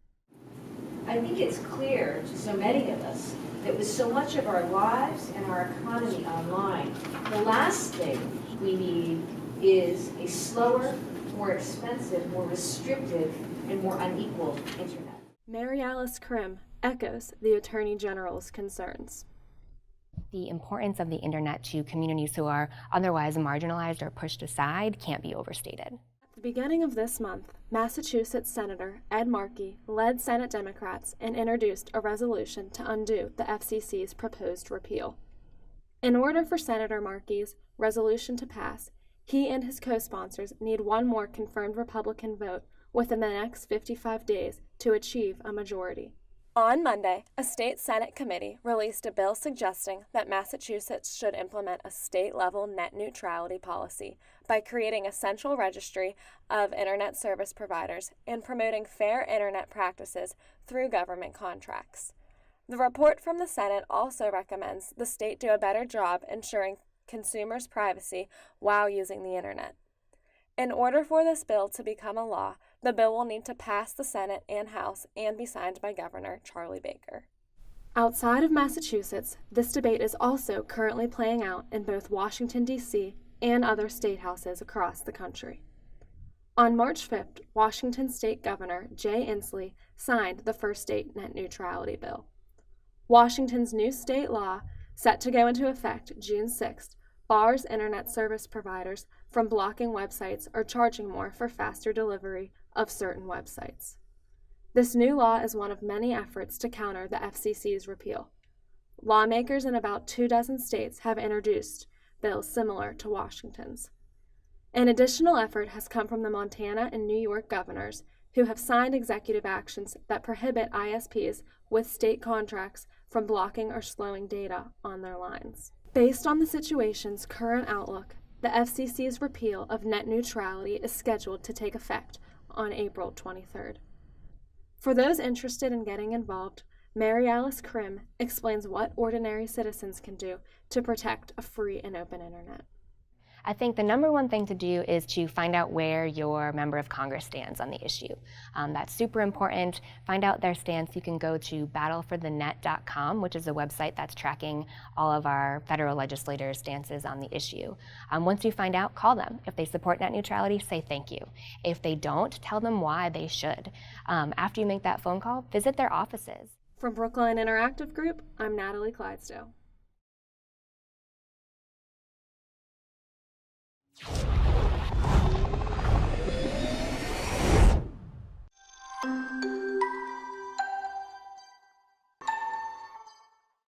I think it's clear to so many of us that with so much of our lives and our economy online, the last thing we need is a slower, more expensive, more restrictive, and more unequal internet. Mary Alice Krim echoes the Attorney General's concerns. The importance of the internet to communities who are otherwise marginalized or pushed aside can't be overstated. At the beginning of this month, Massachusetts Senator Ed Markey led Senate Democrats and introduced a resolution to undo the FCC's proposed repeal. In order for Senator Markey's resolution to pass, he and his co-sponsors need one more confirmed Republican vote within the next 55 days to achieve a majority. On Monday, a state Senate committee released a bill suggesting that Massachusetts should implement a state-level net neutrality policy by creating a central registry of internet service providers and promoting fair internet practices through government contracts. The report from the Senate also recommends the state do a better job ensuring consumers' privacy while using the internet. In order for this bill to become a law, the bill will need to pass the Senate and House and be signed by Governor Charlie Baker. Outside of Massachusetts, this debate is also currently playing out in both Washington, D.C. and other state houses across the country. On March 5th, Washington State Governor Jay Inslee signed the first state net neutrality bill. Washington's new state law, set to go into effect June 6th, bars internet service providers from blocking websites or charging more for faster delivery of certain websites. This new law is one of many efforts to counter the FCC's repeal. Lawmakers in about 24 states have introduced bills similar to Washington's. An additional effort has come from the Montana and New York governors, who have signed executive actions that prohibit ISPs with state contracts from blocking or slowing data on their lines. Based on the situation's current outlook, the FCC's repeal of net neutrality is scheduled to take effect on April 23rd. For those interested in getting involved, Mary Alice Krim explains what ordinary citizens can do to protect a free and open internet. I think the number one thing to do is to find out where your member of Congress stands on the issue. That's super important. Find out their stance. You can go to battleforthenet.com, which is a website that's tracking all of our federal legislators' stances on the issue. Once you find out, call them. If they support net neutrality, say thank you. If they don't, tell them why they should. After you make that phone call, visit their offices. From Brookline Interactive Group, I'm Natalie Clydesdale.